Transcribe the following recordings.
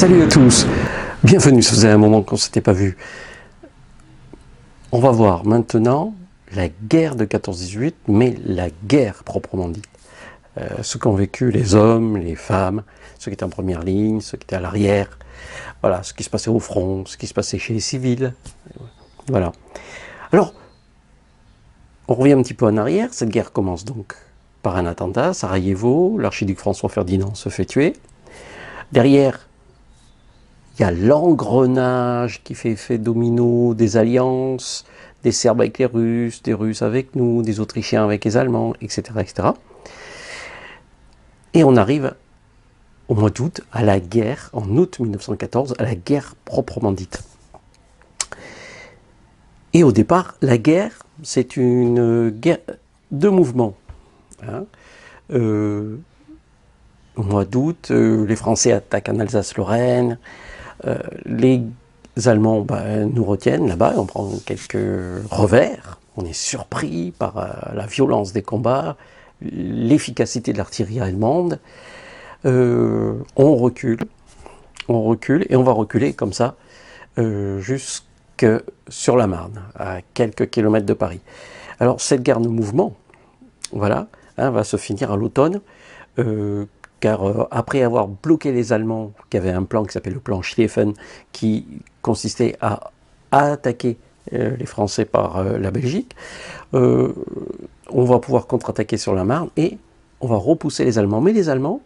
Salut à tous, bienvenue, ça faisait un moment qu'on ne s'était pas vu. On va voir maintenant la guerre de 14-18, mais la guerre proprement dite. Ce qu'ont vécu les hommes, les femmes, ceux qui étaient en première ligne, ceux qui étaient à l'arrière, voilà, ce qui se passait au front, ce qui se passait chez les civils, voilà. Alors, on revient un petit peu en arrière, cette guerre commence donc par un attentat, Sarajevo, l'archiduc François Ferdinand se fait tuer. Derrière, il y a l'engrenage qui fait effet domino des alliances, des Serbes avec les Russes, des Russes avec nous, des Autrichiens avec les Allemands, etc. etc. Et on arrive au mois d'août, à la guerre, en août 1914, à la guerre proprement dite. Et au départ, la guerre, c'est une guerre de mouvement. Hein. Au mois d'août, les Français attaquent en Alsace-Lorraine, les Allemands nous retiennent là-bas, on prend quelques revers, on est surpris par la violence des combats, l'efficacité de l'artillerie allemande, on recule et on va reculer comme ça jusque sur la Marne, à quelques kilomètres de Paris. Alors cette guerre de mouvement, voilà, hein, va se finir à l'automne, car après avoir bloqué les Allemands, qui avaient un plan qui s'appelle le plan Schlieffen, qui consistait à attaquer les Français par la Belgique, on va pouvoir contre-attaquer sur la Marne et on va repousser les Allemands. Mais les Allemands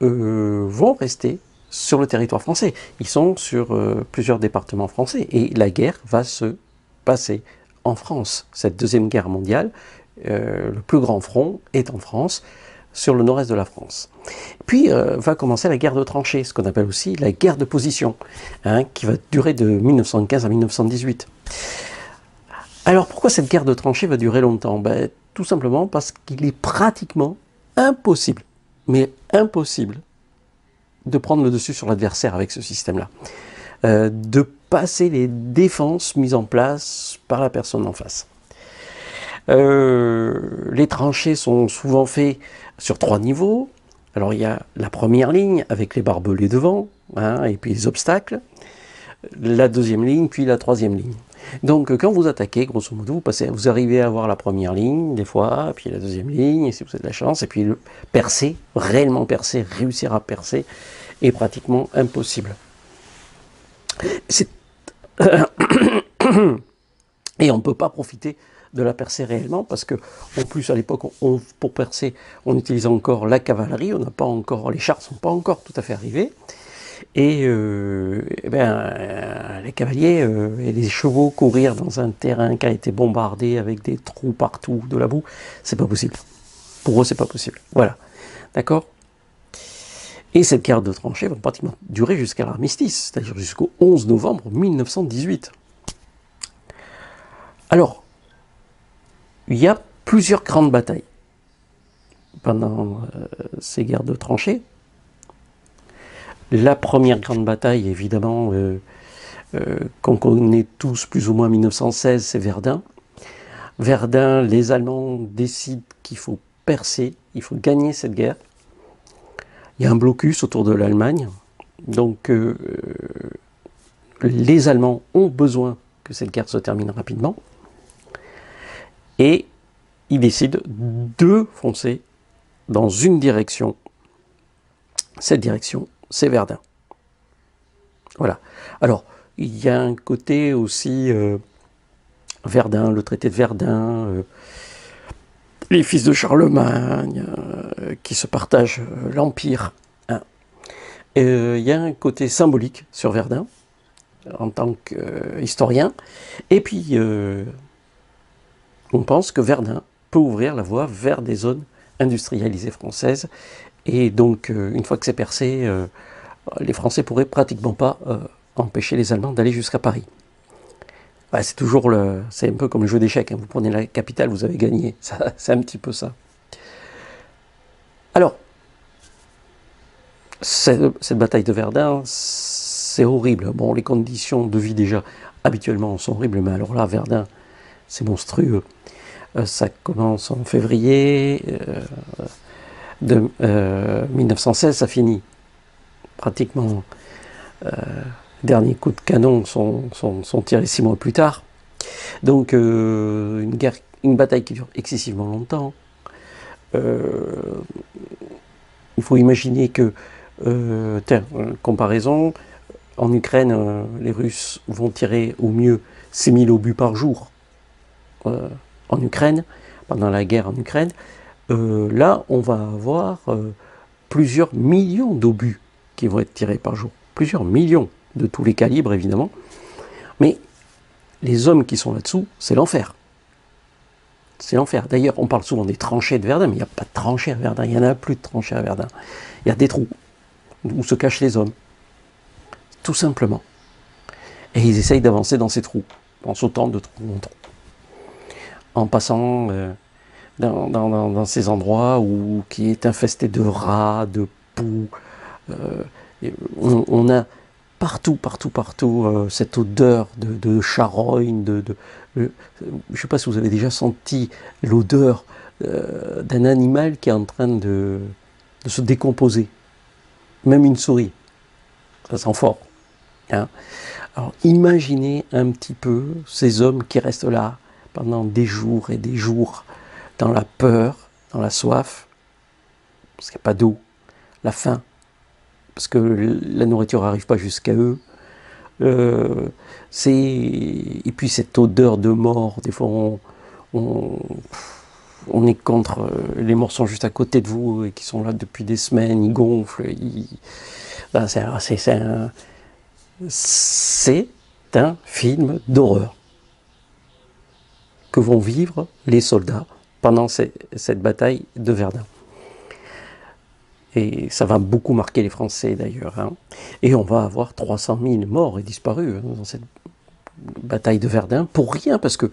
vont rester sur le territoire français. Ils sont sur plusieurs départements français et la guerre va se passer en France. Cette deuxième guerre mondiale, le plus grand front est en France, sur le nord-est de la France. Puis va commencer la guerre de tranchées, ce qu'on appelle aussi la guerre de position, hein, qui va durer de 1915 à 1918. Alors pourquoi cette guerre de tranchées va durer longtemps? Tout simplement parce qu'il est pratiquement impossible, mais impossible, de prendre le dessus sur l'adversaire avec ce système-là. De passer les défenses mises en place par la personne en face. Les tranchées sont souvent faits sur 3 niveaux. Alors il y a la première ligne avec les barbelés devant, hein, et puis les obstacles, la deuxième ligne, puis la troisième ligne. Donc quand vous attaquez, grosso modo, vous arrivez à avoir la première ligne, des fois, puis la deuxième ligne, si vous avez de la chance, et puis percer, réellement percer, réussir à percer, est pratiquement impossible. Et on ne peut pas profiter de la percer réellement, parce que, en plus, à l'époque, pour percer, on utilise encore la cavalerie, on n'a pas encore, les chars ne sont pas encore tout à fait arrivés, et les cavaliers et les chevaux courir dans un terrain qui a été bombardé avec des trous partout, de la boue, c'est pas possible. Pour eux, c'est pas possible. Voilà. D'accord? Et cette guerre de tranchées va pratiquement durer jusqu'à l'armistice, c'est-à-dire jusqu'au 11 novembre 1918. Alors, il y a plusieurs grandes batailles pendant ces guerres de tranchées. La première grande bataille, évidemment, qu'on connaît tous plus ou moins 1916, c'est Verdun. Verdun, les Allemands décident qu'il faut percer, il faut gagner cette guerre. Il y a un blocus autour de l'Allemagne, donc les Allemands ont besoin que cette guerre se termine rapidement. Et ils décident de foncer dans une direction. Cette direction, c'est Verdun. Voilà. Alors, il y a un côté aussi Verdun, le traité de Verdun, les fils de Charlemagne, qui se partagent l'Empire. Hein. Il y a un côté symbolique sur Verdun, en tant qu'historien. Et puis, on pense que Verdun peut ouvrir la voie vers des zones industrialisées françaises. Et donc, une fois que c'est percé, les Français pourraient pratiquement pas empêcher les Allemands d'aller jusqu'à Paris. C'est toujours c'est un peu comme le jeu d'échecs. Hein. Vous prenez la capitale, vous avez gagné. C'est un petit peu ça. Alors, cette bataille de Verdun, c'est horrible. Bon, les conditions de vie déjà habituellement sont horribles, mais alors là, Verdun, c'est monstrueux. Ça commence en février de 1916, ça finit pratiquement Derniers coups de canon sont tirés 6 mois plus tard. Donc une bataille qui dure excessivement longtemps. Il faut imaginer que, comparaison, en Ukraine, les Russes vont tirer au mieux 6000 obus par jour en Ukraine, pendant la guerre en Ukraine. Là, on va avoir plusieurs millions d'obus qui vont être tirés par jour. Plusieurs millions, de tous les calibres évidemment. Mais les hommes qui sont là-dessous, c'est l'enfer. C'est l'enfer. D'ailleurs, on parle souvent des tranchées de Verdun, mais il n'y a pas de tranchées à Verdun. Il n'y en a plus de tranchées à Verdun. Il y a des trous où se cachent les hommes. Tout simplement. Et ils essayent d'avancer dans ces trous, en sautant de trou en trou. En passant dans ces endroits qui est infesté de rats, de poux. On a partout cette odeur de charogne, je ne sais pas si vous avez déjà senti l'odeur d'un animal qui est en train de se décomposer. Même une souris, ça sent fort. Hein. Alors imaginez un petit peu ces hommes qui restent là pendant des jours et des jours, dans la peur, dans la soif, parce qu'il n'y a pas d'eau, la faim, parce que la nourriture n'arrive pas jusqu'à eux. Et puis cette odeur de mort, des fois on est contre, les morts sont juste à côté de vous et qui sont là depuis des semaines, ils gonflent, c'est un film d'horreur que vont vivre les soldats pendant cette bataille de Verdun. Et ça va beaucoup marquer les Français d'ailleurs. Hein. Et on va avoir 300 000 morts et disparus dans cette bataille de Verdun, pour rien, parce que au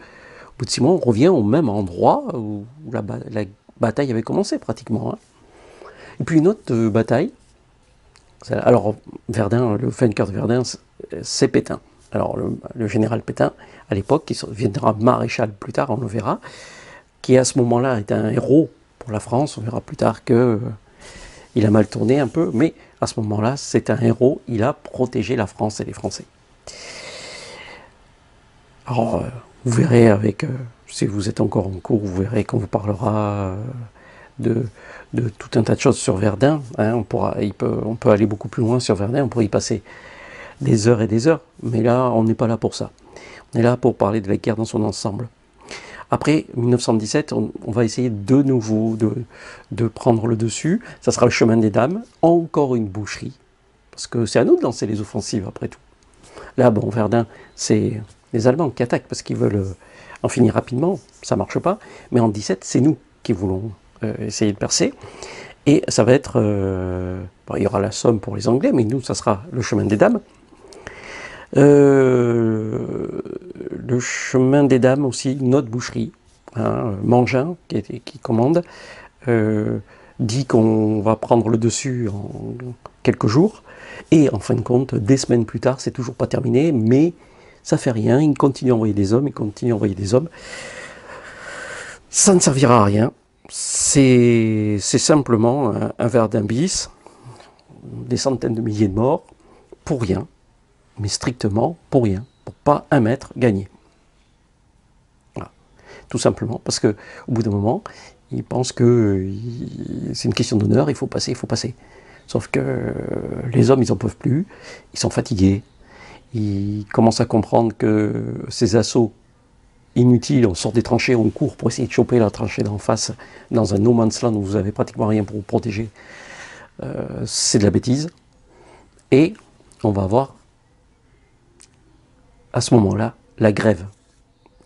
bout de 6 mois, on revient au même endroit où la bataille avait commencé pratiquement. Hein. Et puis une autre bataille, alors Verdun, le vainqueur de Verdun, c'est Pétain. Alors le général Pétain, à l'époque, qui deviendra maréchal plus tard, on le verra, qui à ce moment-là est un héros pour la France. On verra plus tard que il a mal tourné un peu, mais à ce moment-là, c'est un héros. Il a protégé la France et les Français. Alors, vous verrez si vous êtes encore en cours, vous verrez qu'on vous parlera de tout un tas de choses sur Verdun. Hein, on peut aller beaucoup plus loin sur Verdun, on pourrait y passer des heures et des heures, mais là, on n'est pas là pour ça. On est là pour parler de la guerre dans son ensemble. Après 1917, on va essayer de nouveau de prendre le dessus. Ça sera le chemin des dames, encore une boucherie, parce que c'est à nous de lancer les offensives après tout. Là, bon, Verdun, c'est les Allemands qui attaquent parce qu'ils veulent en finir rapidement, ça ne marche pas. Mais en 17, c'est nous qui voulons essayer de percer. Et ça va être... il y aura la Somme pour les Anglais, mais nous, ça sera le chemin des dames. Le chemin des dames aussi, notre boucherie, hein, Mangin qui commande, dit qu'on va prendre le dessus en quelques jours, et en fin de compte, des semaines plus tard, c'est toujours pas terminé, mais ça fait rien, ils continuent à envoyer des hommes, ça ne servira à rien, c'est simplement un Verdun bis, des centaines de milliers de morts, pour rien, mais strictement pour rien, pour pas un mètre gagné. Voilà. Tout simplement parce que au bout d'un moment, ils pensent que c'est une question d'honneur, il faut passer. Sauf que les hommes, ils n'en peuvent plus, ils sont fatigués, ils commencent à comprendre que ces assauts inutiles, on sort des tranchées, on court pour essayer de choper la tranchée d'en face dans un no man's land où vous n'avez pratiquement rien pour vous protéger, c'est de la bêtise. Et on va avoir à ce moment-là, la grève,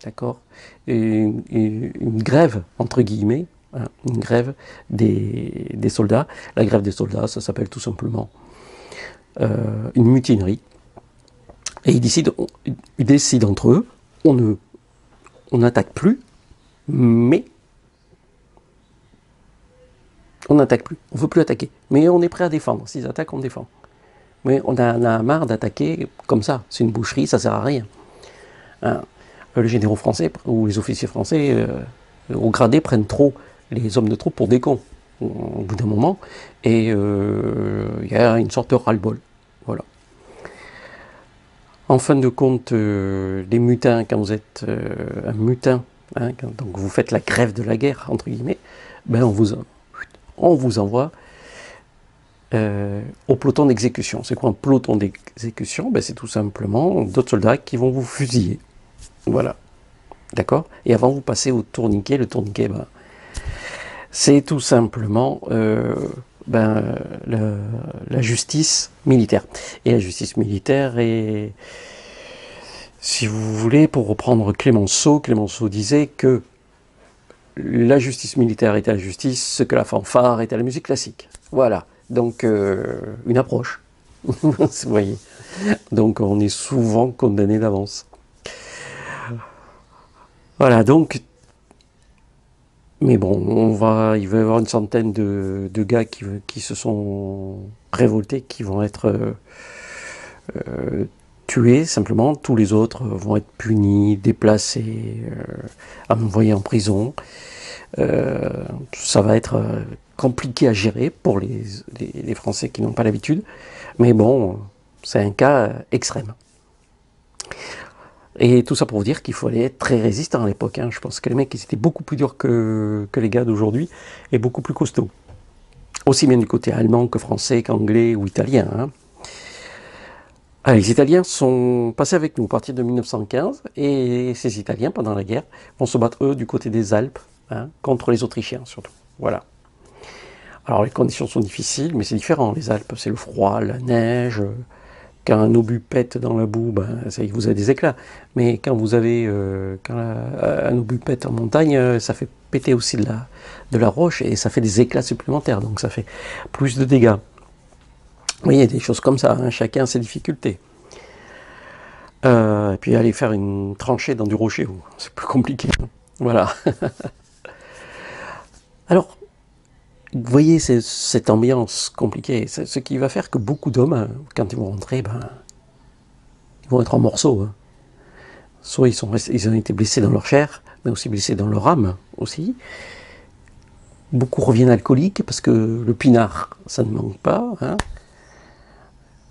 d'accord, une grève, entre guillemets, hein, une grève des soldats. La grève des soldats, ça s'appelle tout simplement une mutinerie. Et ils décident entre eux, on n'attaque plus, mais on n'attaque plus, on ne veut plus attaquer, mais on est prêt à défendre. S'ils attaquent, on défend. Mais on a marre d'attaquer comme ça. C'est une boucherie, ça ne sert à rien. Hein. Les généraux français ou les officiers français au gradé prennent trop les hommes de troupe pour des cons au bout d'un moment. Et il y a une sorte de ras-le-bol. Voilà. En fin de compte, les mutins, quand vous êtes un mutin, hein, donc vous faites la grève de la guerre, entre guillemets, ben on vous envoie au peloton d'exécution. C'est quoi un peloton d'exécution? Ben, c'est tout simplement d'autres soldats qui vont vous fusiller. Voilà. D'accord? Et avant, vous passez au tourniquet. Le tourniquet, ben, c'est tout simplement la justice militaire. Et la justice militaire est, si vous voulez, pour reprendre Clémenceau disait que la justice militaire était la justice, ce que la fanfare était la musique classique. Voilà. Donc, une approche. Vous voyez. Donc, on est souvent condamné d'avance. Voilà, donc... Mais bon, il va y avoir une centaine de gars qui se sont révoltés, qui vont être tués, simplement. Tous les autres vont être punis, déplacés, envoyés en prison. Ça va être compliqué à gérer pour les Français qui n'ont pas l'habitude. Mais bon, c'est un cas extrême. Et tout ça pour vous dire qu'il fallait être très résistant à l'époque. Hein. Je pense que les mecs, ils étaient beaucoup plus durs que les gars d'aujourd'hui et beaucoup plus costauds. Aussi bien du côté allemand que français, qu'anglais ou italien. Hein. Ah, les Italiens sont passés avec nous à partir de 1915 et ces Italiens, pendant la guerre, vont se battre, eux, du côté des Alpes, hein, contre les Autrichiens surtout. Voilà. Alors les conditions sont difficiles, mais c'est différent. Les Alpes, c'est le froid, la neige... Quand un obus pète dans la boue, ben, vous avez des éclats. Mais quand vous avez un obus pète en montagne, ça fait péter aussi de la roche et ça fait des éclats supplémentaires. Donc ça fait plus de dégâts. Vous voyez, des choses comme ça, hein, chacun a ses difficultés. Et puis aller faire une tranchée dans du rocher, c'est plus compliqué. Hein. Voilà. Alors, vous voyez cette ambiance compliquée, ce qui va faire que beaucoup d'hommes, quand ils vont rentrer, ben, ils vont être en morceaux. Hein. Soit ils ont été blessés dans leur chair, mais aussi blessés dans leur âme aussi. Beaucoup reviennent alcooliques parce que le pinard, ça ne manque pas. Hein.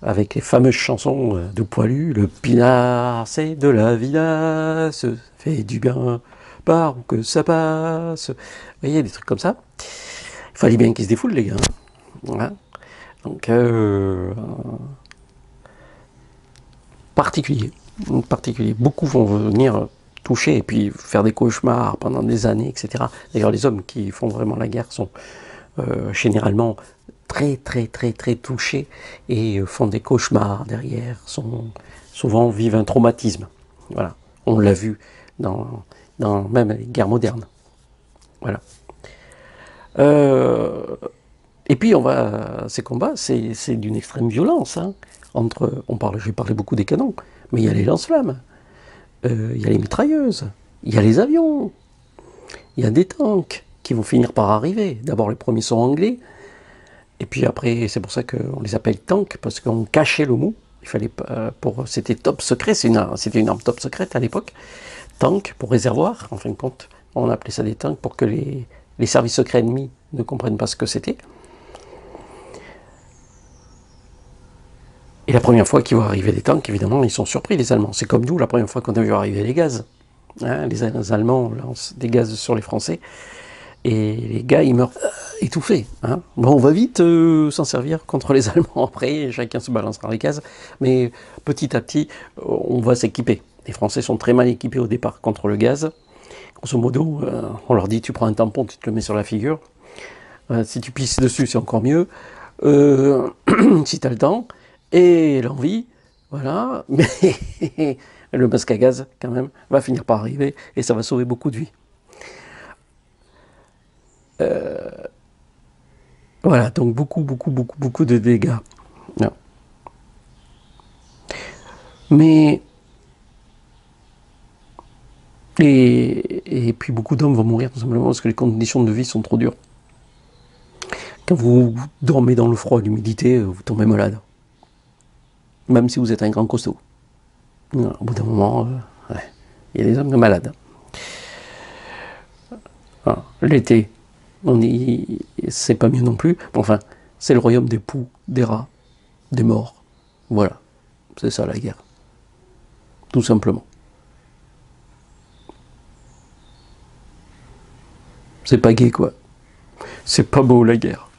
Avec les fameuses chansons de Poilu, le pinard, c'est de la vinasse, ça fait du bien par où que ça passe. Vous voyez, des trucs comme ça. Il fallait bien qu'ils se défoulent, les gars. Voilà. Donc, particulier. Beaucoup vont venir toucher et puis faire des cauchemars pendant des années, etc. D'ailleurs, les hommes qui font vraiment la guerre sont généralement très touchés et font des cauchemars derrière, souvent vivent un traumatisme. Voilà. On l'a vu dans même les guerres modernes. Voilà. Et puis ces combats, c'est d'une extrême violence. Hein. J'ai parlé beaucoup des canons, mais il y a les lance-flammes, il y a les mitrailleuses, il y a les avions, il y a des tanks qui vont finir par arriver. D'abord, les premiers sont anglais, et puis après, c'est pour ça qu'on les appelle tanks, parce qu'on cachait le mot. C'était top secret, c'était une arme top secrète à l'époque. Tank pour réservoir, en fin de compte, on appelait ça des tanks pour que les services secrets ennemis ne comprennent pas ce que c'était. Et la première fois qu'ils voient arriver des tanks, évidemment, ils sont surpris, les Allemands. C'est comme nous, la première fois qu'on a vu arriver les gaz. Hein, les Allemands lancent des gaz sur les Français, et les gars, ils meurent étouffés. Hein. Bon, on va vite s'en servir contre les Allemands après, chacun se balancera les gaz, mais petit à petit, on va s'équiper. Les Français sont très mal équipés au départ contre le gaz. Grosso modo, on leur dit, tu prends un tampon, tu te le mets sur la figure. Si tu pisses dessus, c'est encore mieux. Si tu as le temps et l'envie, voilà. Mais le masque à gaz, quand même, va finir par arriver et ça va sauver beaucoup de vies. Voilà, donc beaucoup de dégâts. Non. Mais... Et puis beaucoup d'hommes vont mourir tout simplement parce que les conditions de vie sont trop dures. Quand vous dormez dans le froid et l'humidité, vous tombez malade. Même si vous êtes un grand costaud. Au bout d'un moment, il y a des hommes malades. L'été, c'est pas mieux non plus. Enfin, c'est le royaume des poux, des rats, des morts. Voilà, c'est ça la guerre. tout simplement. C'est pas gai, quoi. C'est pas beau, la guerre.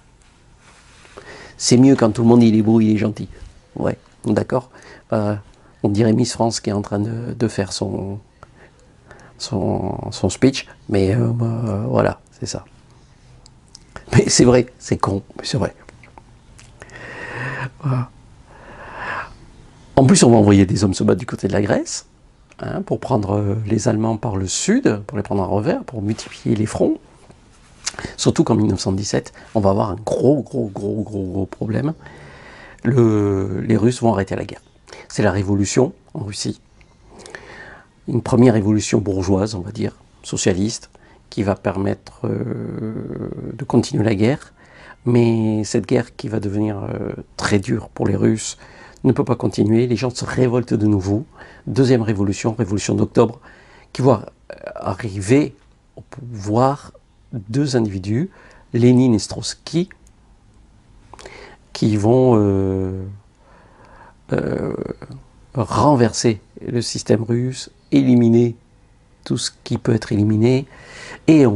C'est mieux quand tout le monde il est beau, il est gentil. Ouais, d'accord. On dirait Miss France qui est en train de faire son speech, mais voilà, c'est ça. Mais c'est vrai, c'est con, mais c'est vrai. Voilà. En plus, on va envoyer des hommes se battre du côté de la Grèce, hein, pour prendre les Allemands par le sud, pour les prendre à revers, pour multiplier les fronts. Surtout qu'en 1917, on va avoir un gros problème. Les Russes vont arrêter la guerre. C'est la révolution en Russie. Une première révolution bourgeoise, on va dire, socialiste, qui va permettre de continuer la guerre. Mais cette guerre qui va devenir très dure pour les Russes ne peut pas continuer. Les gens se révoltent de nouveau. Deuxième révolution, révolution d'octobre, qui voit arriver au pouvoir deux individus, Lénine et Trotsky, qui vont renverser le système russe, éliminer tout ce qui peut être éliminé, et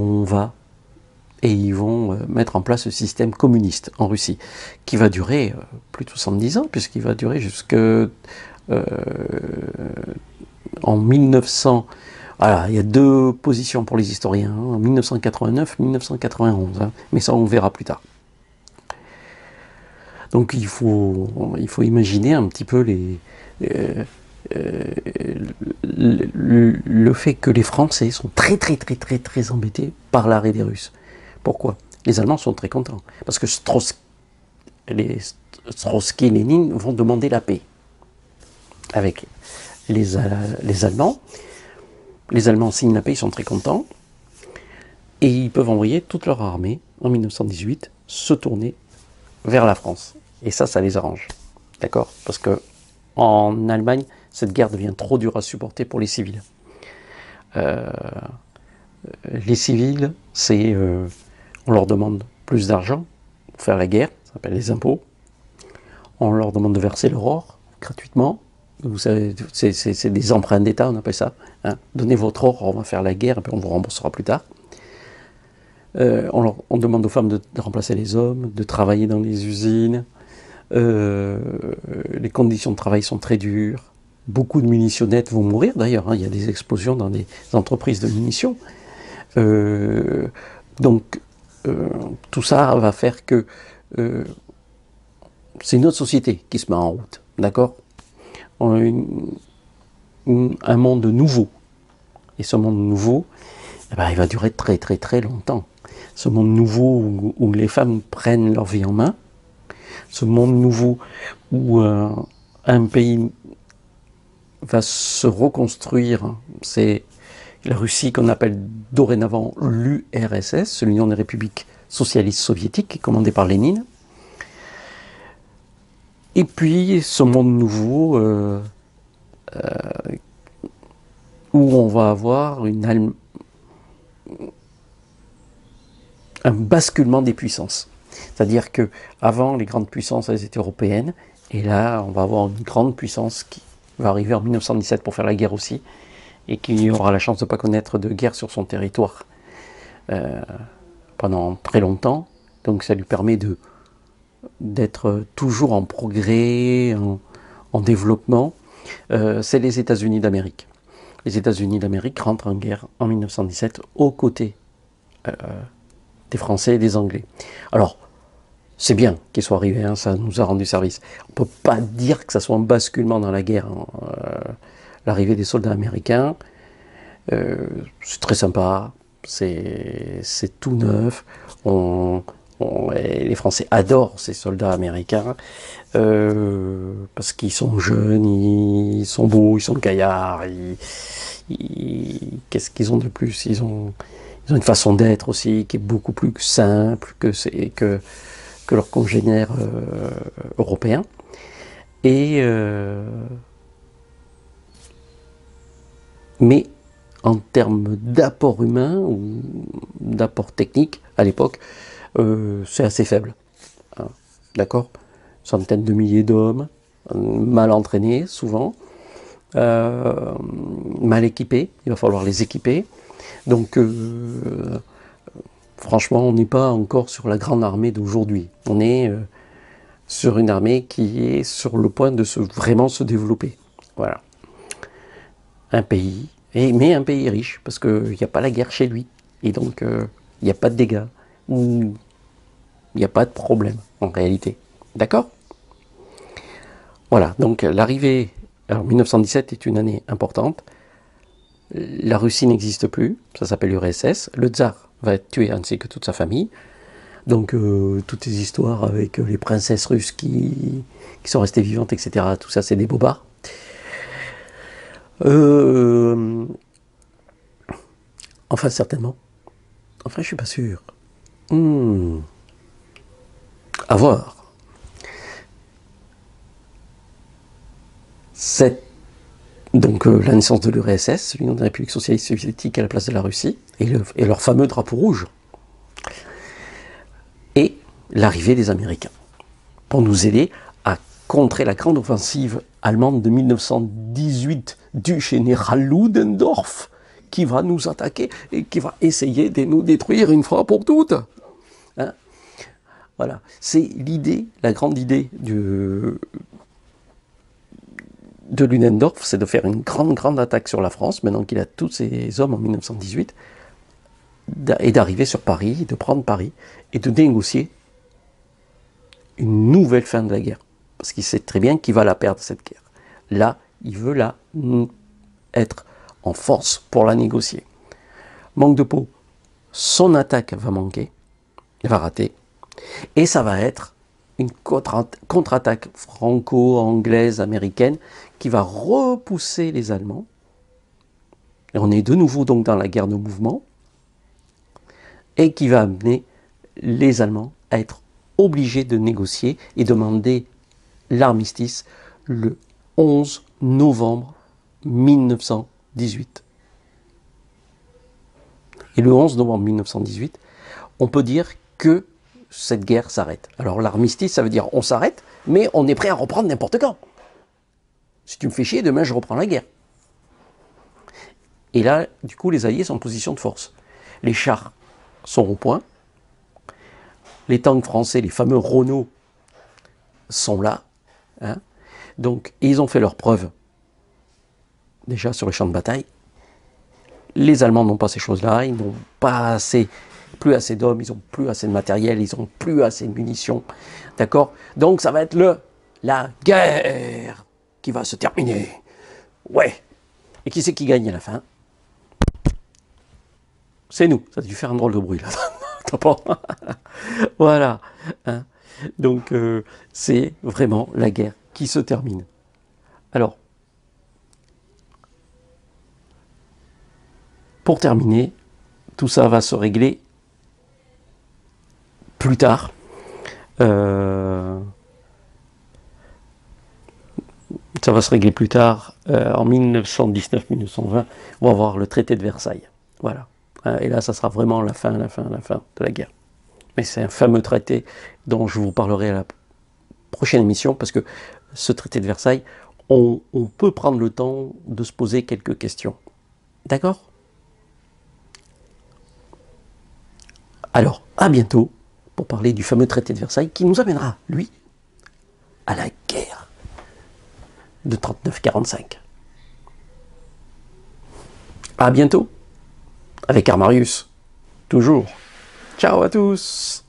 ils vont mettre en place le système communiste en Russie, qui va durer plus de 70 ans, puisqu'il va durer jusque en 1900. Voilà, il y a deux positions pour les historiens, hein, 1989-1991, hein, mais ça on verra plus tard. Donc il faut imaginer un petit peu le fait que les Français sont très embêtés par l'arrêt des Russes. Pourquoi? Les Allemands sont très contents, parce que Trotsky et Lénine vont demander la paix avec les Allemands. Les Allemands signent la paix, ils sont très contents, et ils peuvent envoyer toute leur armée, en 1918, se tourner vers la France. Et ça les arrange. D'accord? Parce que en Allemagne, cette guerre devient trop dure à supporter pour les civils. Les civils, on leur demande plus d'argent pour faire la guerre, ça s'appelle les impôts. On leur demande de verser leur or gratuitement. Vous savez, c'est des emprunts d'État, on appelle ça. Hein. Donnez votre or, on va faire la guerre, et puis on vous remboursera plus tard. On demande aux femmes de remplacer les hommes, de travailler dans les usines. Les conditions de travail sont très dures. Beaucoup de munitionnettes vont mourir d'ailleurs. Hein. Il y a des explosions dans des entreprises de munitions. Donc, tout ça va faire que c'est une autre société qui se met en route. D'accord? Un monde nouveau. Et ce monde nouveau, eh ben, il va durer très longtemps. Ce monde nouveau où les femmes prennent leur vie en main. Ce monde nouveau où un pays va se reconstruire. C'est la Russie qu'on appelle dorénavant l'URSS, l'Union des républiques socialistes soviétiques, commandée par Lénine. Et puis ce monde nouveau où on va avoir un basculement des puissances. C'est-à-dire que avant les grandes puissances, elles étaient européennes, et là on va avoir une grande puissance qui va arriver en 1917 pour faire la guerre aussi, et qui aura la chance de ne pas connaître de guerre sur son territoire pendant très longtemps. Donc ça lui permet d'être toujours en progrès, en développement. C'est les États-Unis d'Amérique. Les États-Unis d'Amérique rentrent en guerre en 1917 aux côtés des Français et des Anglais. Alors, c'est bien qu'ils soient arrivés, hein, ça nous a rendu service. On ne peut pas dire que ça soit un basculement dans la guerre, hein. L'arrivée des soldats américains, c'est très sympa, c'est tout neuf. Les Français adorent ces soldats américains parce qu'ils sont jeunes, ils sont beaux, ils sont gaillards. Qu'est-ce qu'ils ont de plus? Ils ont une façon d'être aussi qui est beaucoup plus simple que leurs congénères européens. Mais en termes d'apport humain ou d'apport technique, à l'époque, c'est assez faible. Hein, d'accord? Centaines de milliers d'hommes, mal entraînés souvent, mal équipés, il va falloir les équiper. Donc, franchement, on n'est pas encore sur la grande armée d'aujourd'hui. On est sur une armée qui est sur le point de vraiment se développer. Voilà. Un pays, mais un pays riche, parce qu'il n'y a pas la guerre chez lui. Et donc, il n'y a pas de dégâts. Ou il n'y a pas de problème, en réalité. D'accord? Voilà, donc l'arrivée... Alors, 1917 est une année importante. La Russie n'existe plus, ça s'appelle l'URSS. Le tsar va être tué, ainsi que toute sa famille. Donc, toutes ces histoires avec les princesses russes qui sont restées vivantes, etc., tout ça, c'est des bobards. Enfin, certainement. Enfin, je suis pas sûr. À voir. Donc la naissance de l'URSS, l'Union des républiques socialistes soviétiques à la place de la Russie, et leur fameux drapeau rouge. Et l'arrivée des Américains, pour nous aider à contrer la grande offensive allemande de 1918 du général Ludendorff, qui va nous attaquer et qui va essayer de nous détruire une fois pour toutes. Hein? Voilà, c'est l'idée, la grande idée de Ludendorff, c'est de faire une grande attaque sur la France, maintenant qu'il a tous ses hommes en 1918, et d'arriver sur Paris, de prendre Paris, et de négocier une nouvelle fin de la guerre. Parce qu'il sait très bien qu'il va la perdre, cette guerre. Là, il veut être en force pour la négocier. Manque de peau, son attaque va manquer, il va rater, et ça va être une contre-attaque franco-anglaise, américaine, qui va repousser les Allemands. Et on est de nouveau donc dans la guerre de mouvement, et qui va amener les Allemands à être obligés de négocier et demander l'armistice le 11 novembre 1918. Et le 11 novembre 1918, on peut dire que cette guerre s'arrête. Alors l'armistice, ça veut dire on s'arrête, mais on est prêt à reprendre n'importe quand. Si tu me fais chier, demain je reprends la guerre. Et là, du coup, les Alliés sont en position de force. Les chars sont au point. Les tanks français, les fameux Renault, sont là. Hein. Donc, ils ont fait leurs preuves, déjà sur les champs de bataille. Les Allemands n'ont pas ces choses-là, ils n'ont pas plus assez d'hommes, ils n'ont plus assez de matériel, ils n'ont plus assez de munitions. D'accord? Donc, ça va être la guerre qui va se terminer. Ouais. Et qui c'est qui gagne à la fin? C'est nous. Ça a dû faire un drôle de bruit, là. T'as pas? Voilà. Hein. Donc, c'est vraiment la guerre qui se termine. Alors, pour terminer, tout ça va se régler plus tard. Ça va se régler plus tard, en 1919-1920, on va avoir le traité de Versailles. Voilà. Et là, ça sera vraiment la fin de la guerre. Mais c'est un fameux traité dont je vous parlerai à la prochaine émission, parce que ce traité de Versailles, on peut prendre le temps de se poser quelques questions. D'accord? Alors, à bientôt pour parler du fameux traité de Versailles qui nous amènera, lui, à la guerre de 39-45. À bientôt, avec Armarius, toujours. Ciao à tous!